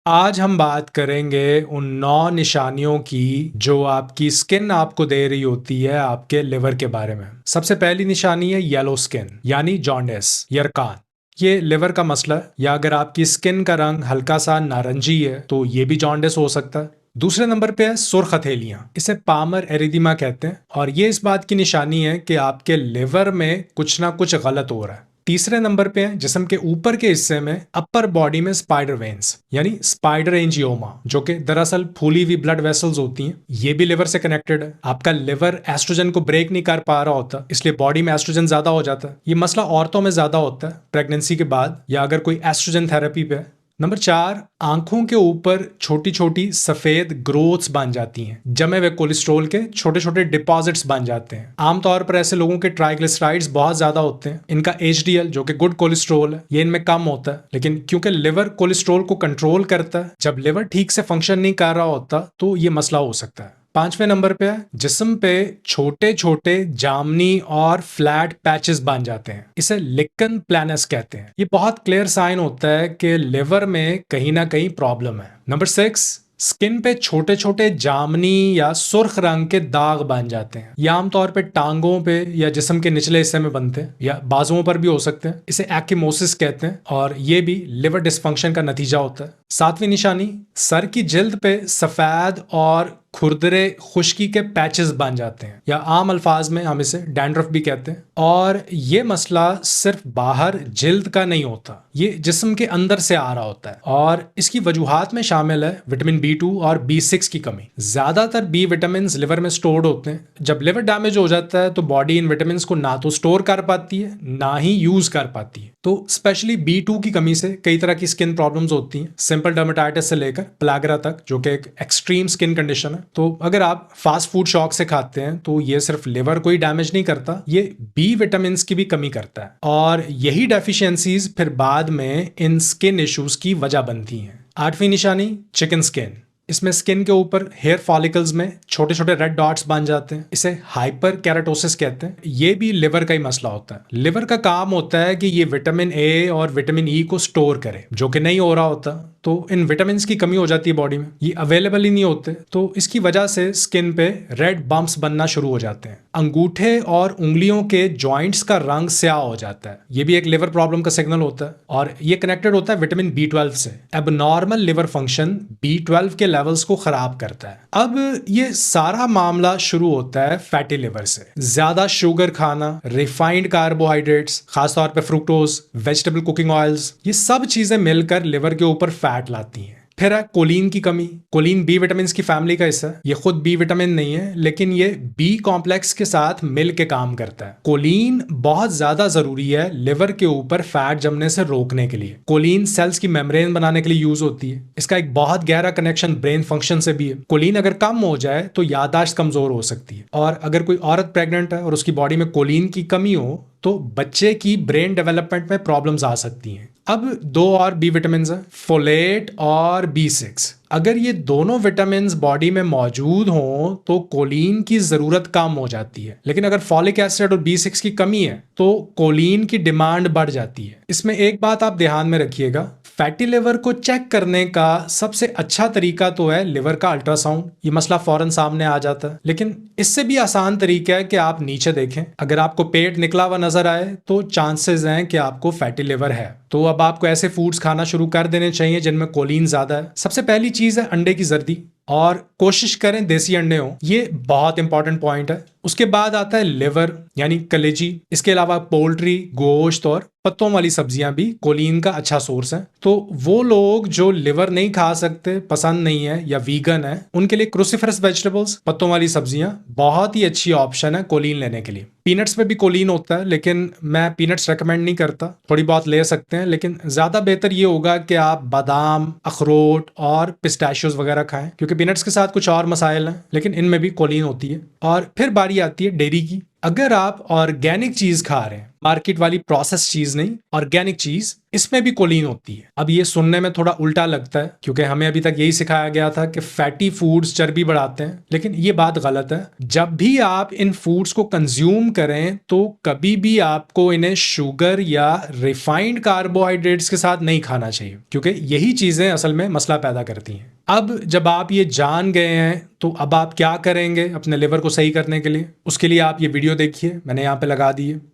आज हम बात करेंगे उन 9 निशानियों की जो आपकी स्किन आपको दे रही होती है आपके लिवर के बारे में। सबसे पहली निशानी है येलो स्किन यानी जॉन्डिस, यरकान। ये लिवर का मसला है, या अगर आपकी स्किन का रंग हल्का सा नारंगी है तो ये भी जॉन्डिस हो सकता है। दूसरे नंबर पे है सुर्ख हथेलियां, इसे पामर एरिदीमा कहते हैं और ये इस बात की निशानी है कि आपके लिवर में कुछ ना कुछ गलत हो रहा है। तीसरे नंबर पे है जिस्म के ऊपर के हिस्से में अपर बॉडी में स्पाइडर वेन्स यानी स्पाइडर एंजियोमा, जो कि दरअसल फूली हुई ब्लड वेसल्स होती हैं। ये भी लिवर से कनेक्टेड है। आपका लिवर एस्ट्रोजन को ब्रेक नहीं कर पा रहा होता, इसलिए बॉडी में एस्ट्रोजन ज्यादा हो जाता है। ये मसला औरतों में ज्यादा होता है प्रेगनेंसी के बाद या अगर कोई एस्ट्रोजन थेरेपी पे है। नंबर 4, आंखों के ऊपर छोटी छोटी सफेद ग्रोथ्स बन जाती हैं, जमे हुए कोलेस्ट्रॉल के छोटे छोटे डिपॉजिट्स बन जाते हैं। आमतौर पर ऐसे लोगों के ट्राइग्लिसराइड्स बहुत ज्यादा होते हैं। इनका एचडीएल जो कि गुड कोलेस्ट्रॉल है ये इनमें कम होता है, लेकिन क्योंकि लिवर कोलेस्ट्रॉल को कंट्रोल करता है, जब लिवर ठीक से फंक्शन नहीं कर रहा होता तो ये मसला हो सकता है। 5वें नंबर पे है जिस्म पे छोटे छोटे जामनी और फ्लैट पैचेस बन जाते हैं, इसे लिकन प्लैनस कहते हैं। ये बहुत क्लियर साइन होता है कि लिवर में कहीं ना कहीं प्रॉब्लम है। नंबर 6, स्किन पे छोटे छोटे जामनी या सुर्ख रंग के दाग बन जाते हैं। ये आमतौर पे टांगों पे या जिस्म के निचले हिस्से में बनते हैं या बाजुओं पर भी हो सकते हैं। इसे एक्किमोसिस कहते हैं और ये भी लिवर डिस्फंक्शन का नतीजा होता है। 7वीं निशानी, सर की जिल्द पे सफेद और खुरदरे खुश्की के पैचेस बन जाते हैं या आम अल्फाज में हम इसे डैंड्रफ भी कहते हैं। और ये मसला सिर्फ बाहर जिल्द का नहीं होता, ये जिस्म के अंदर से आ रहा होता है और इसकी वजूहात में शामिल है विटामिन B2 और B6 की कमी। ज्यादातर बी विटामिन लिवर में स्टोर्ड होते हैं। जब लिवर डैमेज हो जाता है तो बॉडी इन विटामिन को ना तो स्टोर कर पाती है ना ही यूज कर पाती है। तो स्पेशली B2 की कमी से कई तरह की स्किन प्रॉब्लम्स होती हैं, सिंपल डर्मेटाइटिस से लेकर प्लागरा तक, जो कि एक एक्सट्रीम स्किन कंडीशन है। तो अगर आप फास्ट फूड शौक से खाते हैं तो ये सिर्फ लिवर को ही डैमेज नहीं करता, ये बी विटामिन की भी कमी करता है और यही डेफिशिएंसीज फिर बाद में इन स्किन इश्यूज की वजह बनती हैं। 8वीं निशानी, चिकन स्किन। इसमें स्किन के ऊपर हेयर फॉलिकल्स में छोटे छोटे रेड डॉट्स बन जाते हैं, इसे हाइपर कैराटोसिस कहते हैं। ये भी लिवर का ही मसला होता है। लिवर का काम होता है कि ये विटामिन ए और विटामिन ई को स्टोर करे, जो कि नहीं हो रहा होता, तो इन विटामिन की कमी हो जाती है बॉडी में, ये अवेलेबल ही नहीं होते, तो इसकी वजह से स्किन पे रेड बम्प्स बनना शुरू हो जाते हैं। अंगूठे और उंगलियों के जॉइंट्स का रंग स्याह हो जाता है, ये भी एक लिवर प्रॉब्लम का सिग्नल होता है और ये कनेक्टेड होता है विटामिन B12 से। एबनॉर्मल लिवर फंक्शन B12 के लेवल्स को खराब करता है। अब ये सारा मामला शुरू होता है फैटी लिवर से। ज्यादा शुगर खाना, रिफाइंड कार्बोहाइड्रेट्स, खासतौर पे फ्रुक्टोज, वेजिटेबल कुकिंग ऑयल्स, ये सब चीजें मिलकर लिवर के ऊपर फैट लाती हैं। फिर है कोलिन की कमी। कोलिन बी विटामिन की फैमिली का हिस्सा है। ये खुद बी विटामिन नहीं है, लेकिन ये बी कॉम्प्लेक्स के साथ मिल के काम करता है। कोलिन बहुत ज्यादा जरूरी है लिवर के ऊपर फैट जमने से रोकने के लिए। कोलिन सेल्स की मेम्ब्रेन बनाने के लिए यूज होती है। इसका एक बहुत गहरा कनेक्शन ब्रेन फंक्शन से भी है। कोलिन अगर कम हो जाए तो याददाश्त कमजोर हो सकती है और अगर कोई औरत प्रेग्नेंट है और उसकी बॉडी में कोलिन की कमी हो तो बच्चे की ब्रेन डेवलपमेंट में प्रॉब्लम्स आ सकती हैं। अब 2 और बी विटामिन है, फोलेट और B6। अगर ये दोनों विटामिन बॉडी में मौजूद हों तो कोलिन की जरूरत कम हो जाती है, लेकिन अगर फॉलिक एसिड और B6 की कमी है तो कोलिन की डिमांड बढ़ जाती है। इसमें एक बात आप ध्यान में रखिएगा, फैटी लिवर को चेक करने का सबसे अच्छा तरीका तो है लिवर का अल्ट्रासाउंड। ये मसला फौरन सामने आ जाता है, लेकिन इससे भी आसान तरीका है कि आप नीचे देखें। अगर आपको पेट निकला हुआ नजर आए तो चांसेस हैं कि आपको फैटी लिवर है। तो अब आपको ऐसे फूड्स खाना शुरू कर देने चाहिए जिनमें कोलिन ज्यादा है। सबसे पहली चीज है अंडे की जर्दी, और कोशिश करें देसी अंडे हो, ये बहुत इंपॉर्टेंट पॉइंट है। उसके बाद आता है लिवर यानी कलेजी। इसके अलावा पोल्ट्री, गोश्त और पत्तों वाली सब्जियां भी कोलिन का अच्छा सोर्स है। तो वो लोग जो लिवर नहीं खा सकते, पसंद नहीं है या वीगन है, उनके लिए क्रूसिफरस वेजिटेबल्स, पत्तों वाली सब्जियां बहुत ही अच्छी ऑप्शन है कोलिन लेने के लिए। पीनट्स में भी कोलिन होता है, लेकिन मैं पीनट्स रेकमेंड नहीं करता। थोड़ी बहुत ले सकते हैं, लेकिन ज्यादा बेहतर ये होगा कि आप बादाम, अखरोट और पिस्ताशियोज वगैरह खाएं, क्योंकि पीनट्स के साथ कुछ और मसाइल हैं, लेकिन इनमें भी कोलिन होती है। और फिर बारी आती है डेयरी की। अगर आप ऑर्गेनिक चीज खा रहे हैं, मार्केट वाली प्रोसेस चीज नहीं, ऑर्गेनिक चीज, इसमें भी कोलीन होती है। अब ये सुनने में थोड़ा उल्टा लगता है क्योंकि हमें अभी तक यही सिखाया गया था कि फैटी फूड्स चर्बी बढ़ाते हैं, लेकिन ये बात गलत है। जब भी आप इन फूड्स को कंज्यूम करें तो कभी भी आपको इन्हें शुगर या रिफाइंड कार्बोहाइड्रेट्स के साथ नहीं खाना चाहिए, क्योंकि यही चीजें असल में मसला पैदा करती हैं। अब जब आप ये जान गए हैं तो अब आप क्या करेंगे अपने लिवर को सही करने के लिए? उसके लिए आप ये वीडियो देखिए, मैंने यहाँ पे लगा दी है।